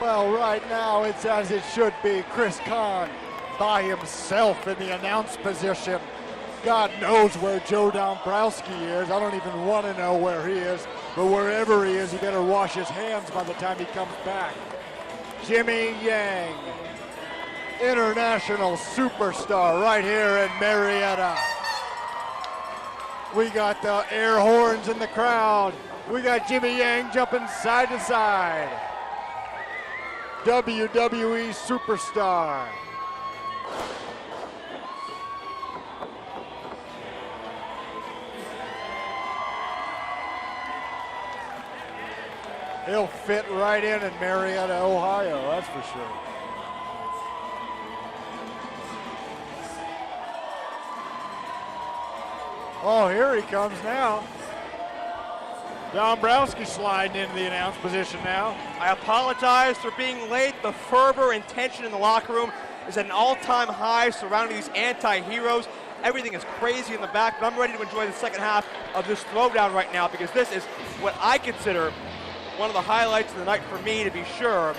Well, right now it's as it should be. Chris Kahn by himself in the announce position. God knows where Joe Dombrowski is. I don't even want to know where he is, but wherever he is, he better wash his hands by the time he comes back. Jimmy Yang, international superstar right here in Marietta. We got the air horns in the crowd. We got Jimmy Yang jumping side to side. WWE superstar. He'll fit right in Marietta, Ohio, that's for sure. Oh, here he comes now. Dombrowski sliding into the announce position now. I apologize for being late. The fervor and tension in the locker room is at an all-time high surrounding these anti-heroes. Everything is crazy in the back, but I'm ready to enjoy the second half of this throwdown right now because this is what I consider one of the highlights of the night for me, to be sure.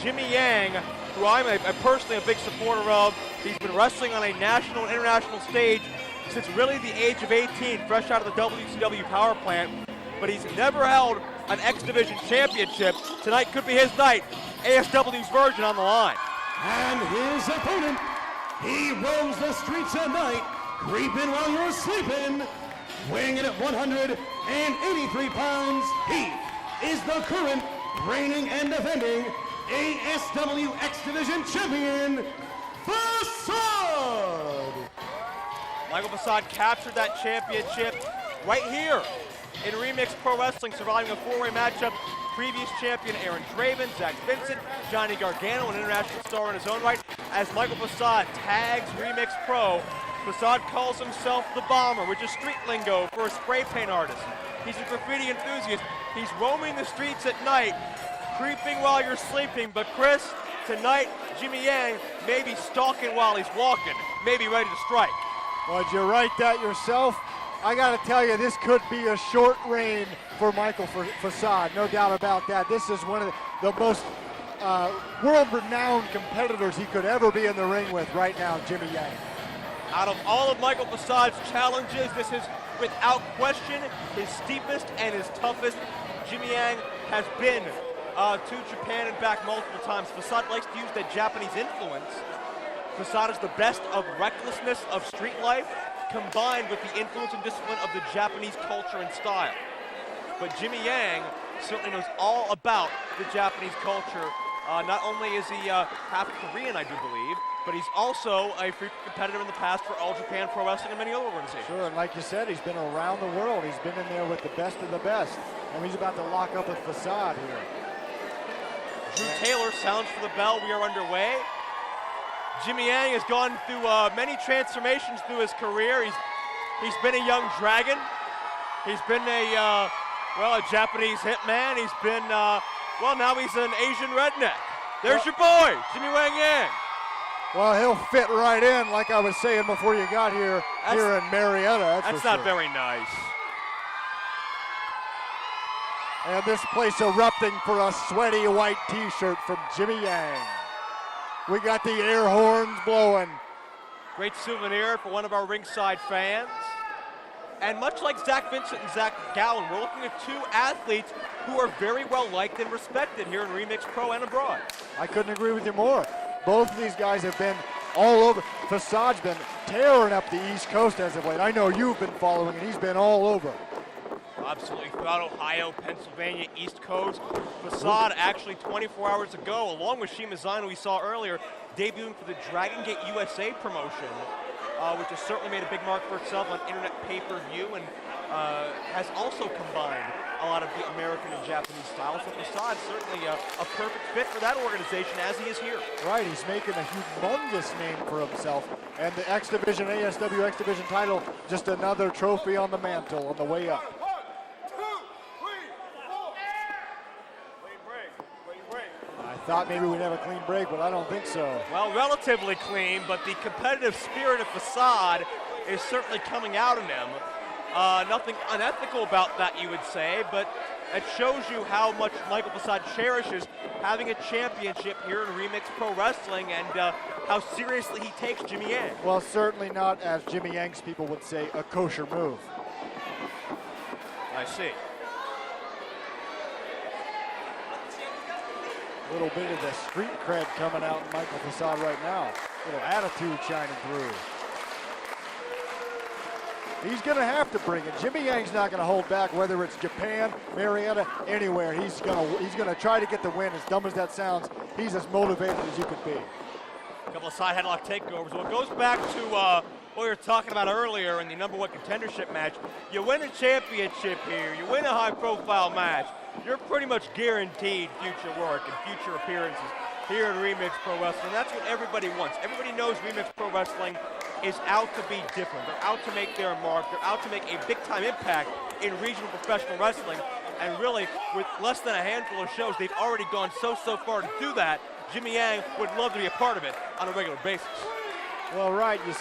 Jimmy Yang, who I'm personally a big supporter of. He's been wrestling on a national and international stage since really the age of 18, fresh out of the WCW power plant. But he's never held an X Division championship. Tonight could be his night. ASW's version on the line. And his opponent, he roams the streets at night, creeping while you're sleeping. Weighing in at 183 pounds, he is the current reigning and defending ASW X Division champion, Facade. Michael Facade captured that championship right here in Remix Pro Wrestling, surviving a four-way matchup. Previous champion Aaron Draven, Zach Vincent, Johnny Gargano, an international star in his own right. As Michael Facade tags Remix Pro, Facade calls himself the Bomber, which is street lingo for a spray paint artist. He's a graffiti enthusiast. He's roaming the streets at night, creeping while you're sleeping. But Chris, tonight, Jimmy Yang may be stalking while he's walking, maybe ready to strike. Well, did you write that yourself? I got to tell you, this could be a short reign for Michael Facade, no doubt about that. This is one of the most world-renowned competitors he could ever be in the ring with right now, Jimmy Yang. Out of all of Michael Facade's challenges, this is without question his steepest and his toughest. Jimmy Yang has been to Japan and back multiple times. Facade likes to use that Japanese influence. Facade is the best of recklessness of street life combined with the influence and discipline of the Japanese culture and style. But Jimmy Yang certainly knows all about the Japanese culture. Not only is he half Korean, I do believe, but he's also a frequent competitor in the past for All Japan Pro Wrestling and many other organizations. Sure, and like you said, he's been around the world. He's been in there with the best of the best. And he's about to lock up with Facade here. Drew Taylor sounds for the bell. We are underway. Jimmy Yang has gone through many transformations through his career. He's been a young dragon. He's been a Japanese hitman. He's been, now he's an Asian redneck. There's your boy, Jimmy Wang Yang. Well, he'll fit right in, like I was saying before you got here in Marietta. That's not very nice. And this place erupting for a sweaty white t-shirt from Jimmy Yang. We got the air horns blowing. Great souvenir for one of our ringside fans. And much like Zach Vincent and Zach Gowen, we're looking at two athletes who are very well liked and respected here in Remix Pro and abroad. I couldn't agree with you more. Both of these guys have been all over. Facade's been tearing up the East Coast as of late. I know you've been following, and he's been all over. Absolutely, throughout Ohio, Pennsylvania, East Coast. Facade actually 24 hours ago, along with Shimazan, who we saw earlier, debuting for the Dragon Gate USA promotion, which has certainly made a big mark for itself on internet pay-per-view and has also combined a lot of the American and Japanese styles. So Facade certainly a perfect fit for that organization as he is here. Right, he's making a humongous name for himself. And the X Division, ASW X Division title, just another trophy on the mantle on the way up. I thought maybe we'd have a clean break, but I don't think so. Well, relatively clean, but the competitive spirit of Facade is certainly coming out in him. Nothing unethical about that, you would say, but It shows you how much Michael Facade cherishes having a championship here in Remix Pro Wrestling and how seriously he takes Jimmy Yang. Well, certainly not, as Jimmy Yang's people would say, a kosher move. I see. A little bit of the street cred coming out in Michael Facade right now. A little attitude shining through. He's going to have to bring it. Jimmy Yang's not going to hold back, whether it's Japan, Marietta, anywhere. He's going to try to get the win. As dumb as that sounds, he's as motivated as you could be. A couple of side headlock takeovers. Well, it goes back to what we were talking about earlier in the #1 contendership match. You win a championship here, you win a high-profile match, you're pretty much guaranteed future work and future appearances here at Remix Pro Wrestling. That's what everybody wants. Everybody knows Remix Pro Wrestling is out to be different. They're out to make their mark. They're out to make a big-time impact in regional professional wrestling. And really, with less than a handful of shows, they've already gone so far to do that. Jimmy Yang would love to be a part of it on a regular basis. Well, right, you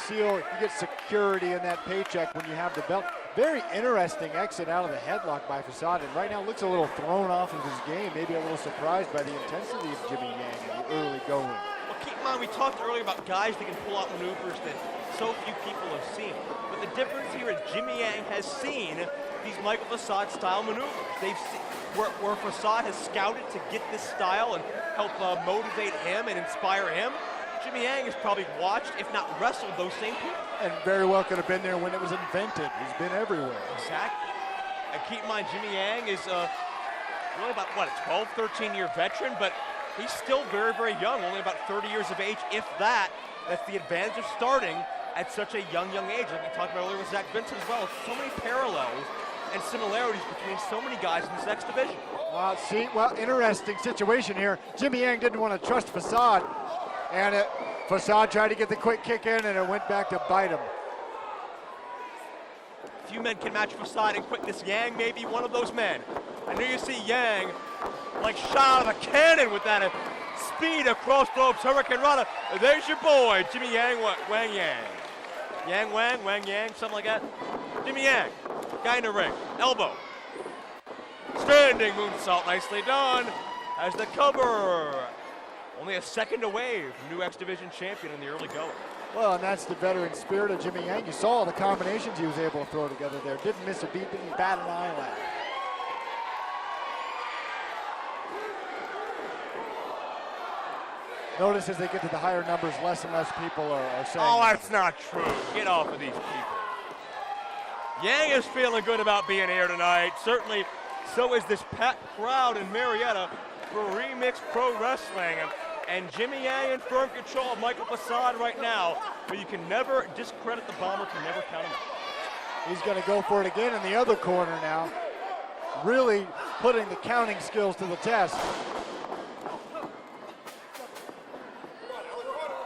get security in that paycheck when you have the belt. Very interesting exit out of the headlock by Facade, and right now looks a little thrown off of his game, maybe a little surprised by the intensity of Jimmy Yang in the early going. Well, keep in mind, we talked earlier about guys that can pull out maneuvers that so few people have seen. But the difference here is Jimmy Yang has seen these Michael Facade style maneuvers. They've seen where Facade has scouted to get this style and help motivate him and inspire him. Jimmy Yang has probably watched, if not wrestled, those same people. And very well could have been there when it was invented. He's been everywhere. Exactly. And keep in mind, Jimmy Yang is really about, what, a 12, 13-year veteran, but he's still very, very young, only about 30 years of age, if that. That's the advantage of starting at such a young age. Like we talked about earlier with Zach Vincent as well. So many parallels and similarities between so many guys in this X division. Interesting situation here. Jimmy Yang didn't want to trust Facade, and Facade tried to get the quick kick in, and it went back to bite him. Few men can match Facade in quickness. Yang may be one of those men. I know you see Yang like shot out of a cannon with that speed across ropes, Hurricane Rana. There's your boy, Jimmy Yang, Wang Yang. Yang Wang, Wang Yang, something like that. Jimmy Yang, guy in the ring, elbow. Standing moonsault, nicely done. As the cover. Only a second away from new X Division champion in the early going. Well, and that's the veteran spirit of Jimmy Yang. You saw all the combinations he was able to throw together there. Didn't miss a beat, didn't bat an eyelid. Notice as they get to the higher numbers, less and less people are saying. Oh, that's not true. Get off of these people. Yang is feeling good about being here tonight. Certainly, so is this packed crowd in Marietta for Remix Pro Wrestling. And Jimmy Yang in firm control of Michael Facade right now. But you can never discredit the Bomber, can never count him out. He's going to go for it again in the other corner now. Really putting the counting skills to the test.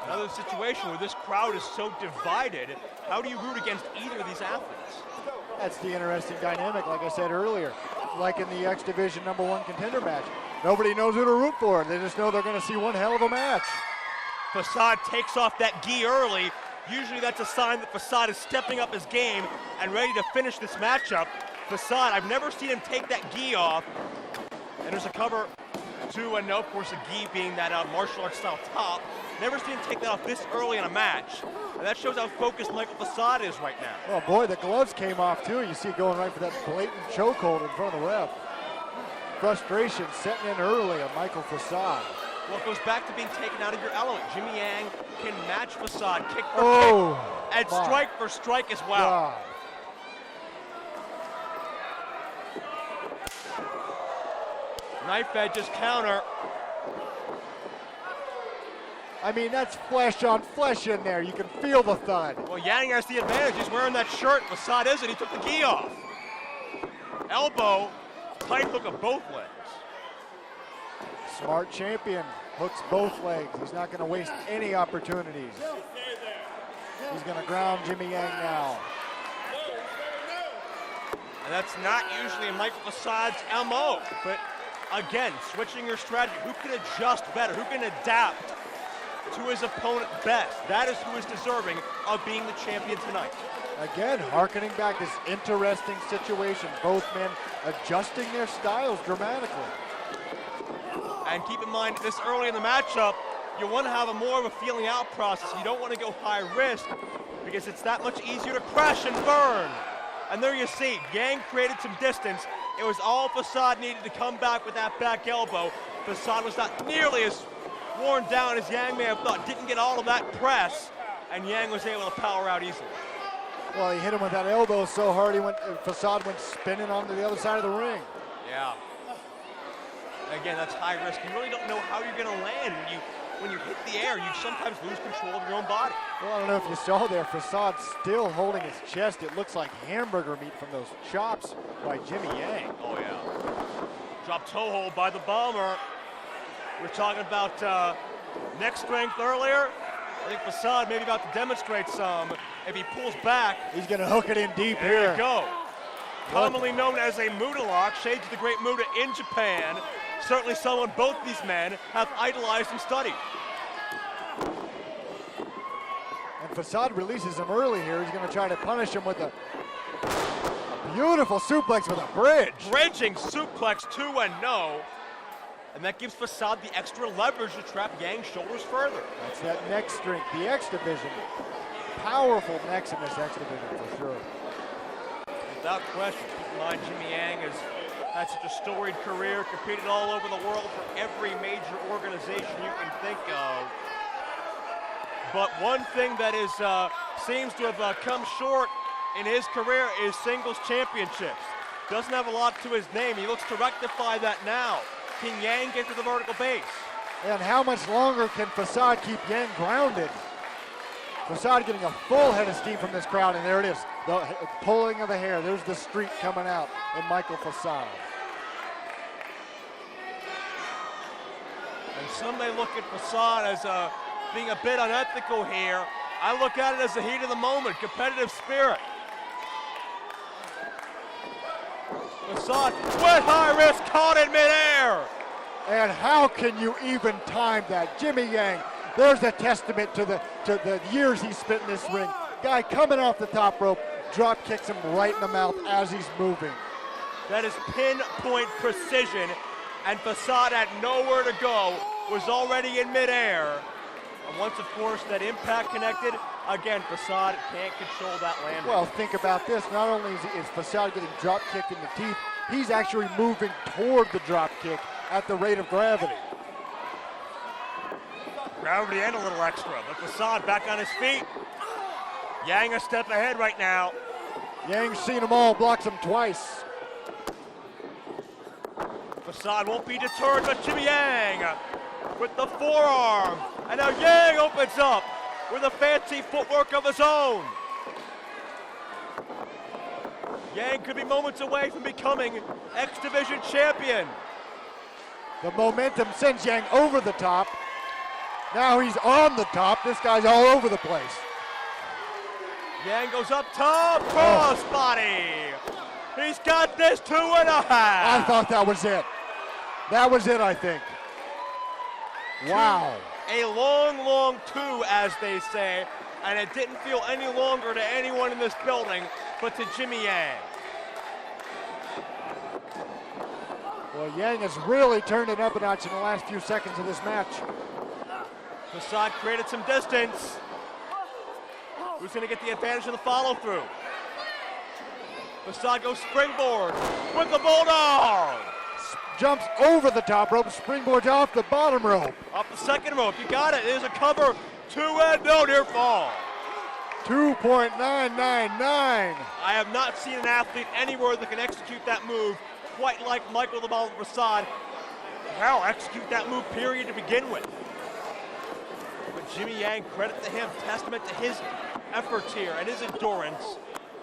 Another situation where this crowd is so divided. How do you root against either of these athletes? That's the interesting dynamic, like I said earlier. Like in the X Division #1 contender match. Nobody knows who to root for. They just know they're going to see one hell of a match. Facade takes off that gi early. Usually that's a sign that Facade is stepping up his game and ready to finish this matchup. Facade, I've never seen him take that gi off. And there's a cover to, and no, of course, a gi being that martial arts style top. Never seen him take that off this early in a match. And that shows how focused Michael Facade is right now. Oh boy, the gloves came off too. You see going right for that blatant chokehold in front of the ref. Frustration setting in early on Michael Facade. Well, it goes back to being taken out of your element. Jimmy Yang can match Facade, kick for kick, and strike for strike as well. God. Knife edges counter. I mean, that's flesh on flesh in there. You can feel the thud. Well, Yang has the advantage. He's wearing that shirt. Facade isn't. He took the gi off. Elbow, tight hook of both legs. Smart champion, hooks both legs. He's not going to waste any opportunities. He's going to ground Jimmy Yang now. And that's not usually in Michael Facade's MO. But again, switching your strategy. Who can adjust better? Who can adapt to his opponent best? That is who is deserving of being the champion tonight. Again, hearkening back this interesting situation. Both men adjusting their styles dramatically. And keep in mind, this early in the matchup, you want to have a more of a feeling out process. You don't want to go high risk because it's that much easier to crash and burn. And there you see, Yang created some distance. It was all Facade needed to come back with that back elbow. Facade was not nearly as worn down as Yang may have thought. Didn't get all of that press, and Yang was able to power out easily. Well, he hit him with that elbow so hard, Facade went spinning onto the other side of the ring. Yeah. Again, that's high risk. You really don't know how you're going to land. When you hit the air, you sometimes lose control of your own body. Well, I don't know if you saw there, Facade still holding his chest. It looks like hamburger meat from those chops by Jimmy Yang. Oh, yeah. Drop toe hold by the Bomber. We're talking about neck strength earlier. I think Facade maybe about to demonstrate some. If he pulls back, he's going to hook it in deep there here. You go. Commonly known as a Muda lock, shades of the great Muda in Japan. Certainly someone both these men have idolized and studied. And Facade releases him early here. He's going to try to punish him with a beautiful suplex with a bridge. Bridging suplex 2-0. And that gives Facade the extra leverage to trap Yang's shoulders further. That's that neck strength, the X division. Powerful necks in this X division for sure. Without question. Keep in mind, Jimmy Yang has had such a storied career, competed all over the world for every major organization you can think of. But one thing that is seems to have come short in his career is singles championships. Doesn't have a lot to his name. He looks to rectify that now. Can Yang get to the vertical base? And how much longer can Facade keep Yang grounded? Facade getting a full head of steam from this crowd, and there it is, the pulling of the hair. There's the streak coming out in Michael Facade. And some may look at Facade as being a bit unethical here. I look at it as the heat of the moment, competitive spirit. Facade with high risk, caught in midair. And how can you even time that? Jimmy Yang, there's a testament to the years he spent in this ring. Guy coming off the top rope, drop kicks him right in the mouth as he's moving. That is pinpoint precision, and Facade had nowhere to go, was already in midair. And once, of course, that impact connected, again, Facade can't control that landing. Well, think about this. Not only is Facade getting drop kicked in the teeth, he's actually moving toward the drop kick at the rate of gravity. Gravity and a little extra, but Facade back on his feet. Yang a step ahead right now. Yang's seen them all, blocks them twice. Facade won't be deterred, but Jimmy Yang with the forearm. And now Yang opens up with a fancy footwork of his own. Yang could be moments away from becoming X Division champion. The momentum sends Yang over the top. Now he's on the top. This guy's all over the place. Yang goes up top, crossbody. He's got this 2.5. I thought that was it. That was it, I think. Wow. A long, long two, as they say, and it didn't feel any longer to anyone in this building, but to Jimmy Yang. Well, Yang has really turned it up a notch in the last few seconds of this match. Facade created some distance. Who's going to get the advantage of the follow-through? Facade goes springboard with the bulldog. Jumps over the top rope, springboards off the bottom rope. Off the second rope, you got it. There's a cover, 2-0 near fall. 2.999. I have not seen an athlete anywhere that can execute that move quite like Michael the Bomber Facade. Hell, execute that move, period, to begin with. But Jimmy Yang, credit to him, testament to his efforts here and his endurance.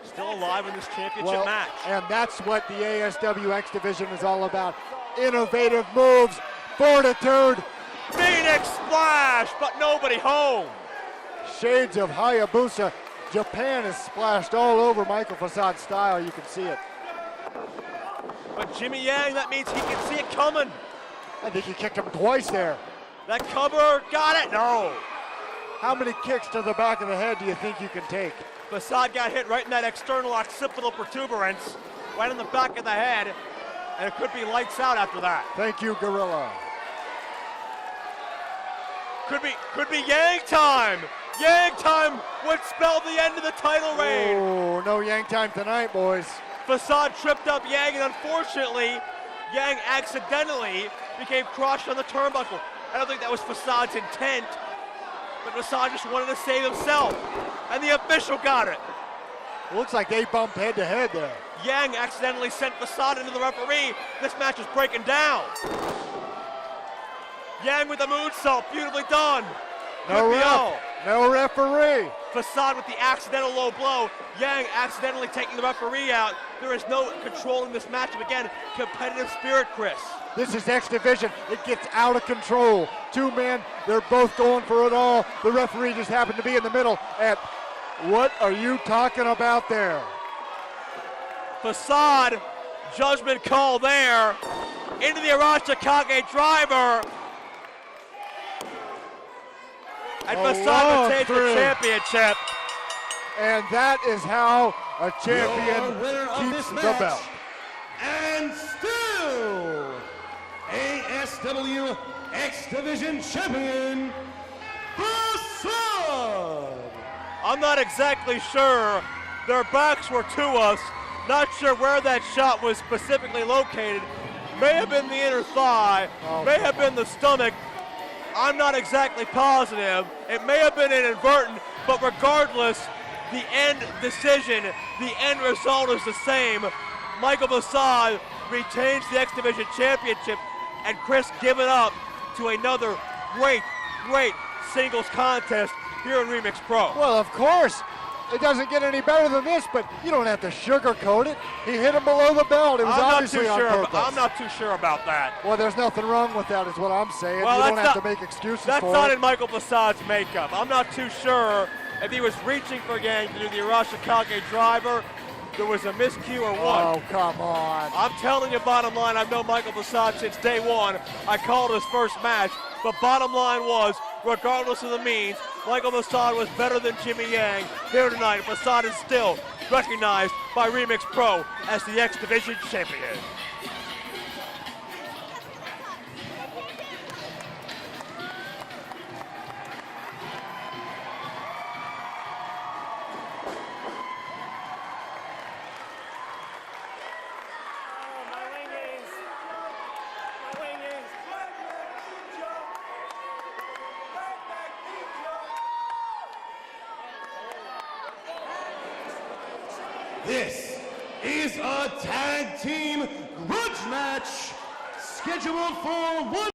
Still alive in this championship match. And that's what the ASW X Division is all about. Innovative moves, fortitude. Phoenix splash, but nobody home. Shades of Hayabusa. Japan is splashed all over Michael Facade's style. You can see it. But Jimmy Yang, that means he can see it coming. I think he kicked him twice there. That cover, got it, no. How many kicks to the back of the head do you think you can take? Facade got hit right in that external occipital protuberance, right in the back of the head. and it could be lights out after that. Thank you, Gorilla. Could be Yang time. Yang time would spell the end of the title reign. Oh, no Yang time tonight, boys. Facade tripped up Yang, and unfortunately, Yang accidentally became crushed on the turnbuckle. I don't think that was Facade's intent, but Facade just wanted to save himself, and the official got it. It looks like they bumped head to head there. Yang accidentally sent Facade into the referee. This match is breaking down. Yang with the moonsault, beautifully done. No Good ref, PO. no referee. Facade with the accidental low blow. Yang accidentally taking the referee out. There is no controlling this matchup. Again, competitive spirit, Chris. This is X Division. It gets out of control. Two men, they're both going for it all. The referee just happened to be in the middle. And what are you talking about there? Facade, judgment call there. Into the Arashikage driver. And Facade retains the championship. And that is how a champion Your winner of keeps this the match, belt. and still ASW X Division champion, Facade. I'm not exactly sure. Their backs were to us. Not sure where that shot was specifically located. May have been the inner thigh, may have been the stomach. I'm not exactly positive. It may have been inadvertent, but regardless, the end decision, the end result is the same. Michael Facade retains the X Division Championship, and Chris give it up to another great singles contest here in Remix Pro. Well, of course. It doesn't get any better than this, but you don't have to sugarcoat it. He hit him below the belt. It was obviously on purpose. I'm not too sure about that. Well, there's nothing wrong with that is what I'm saying. Well, you don't have to make excuses that's for not it. in Michael Facade's makeup. I'm not too sure if he was reaching for Yang to do the Arashikage driver. There was a miscue or what. Oh, come on. I'm telling you, bottom line, I've known Michael Facade since day one. I called his first match. But bottom line was, regardless of the means, Michael Facade was better than Jimmy Yang here tonight. Facade is still recognized by Remix Pro as the X Division champion. This is a tag team grudge match scheduled for one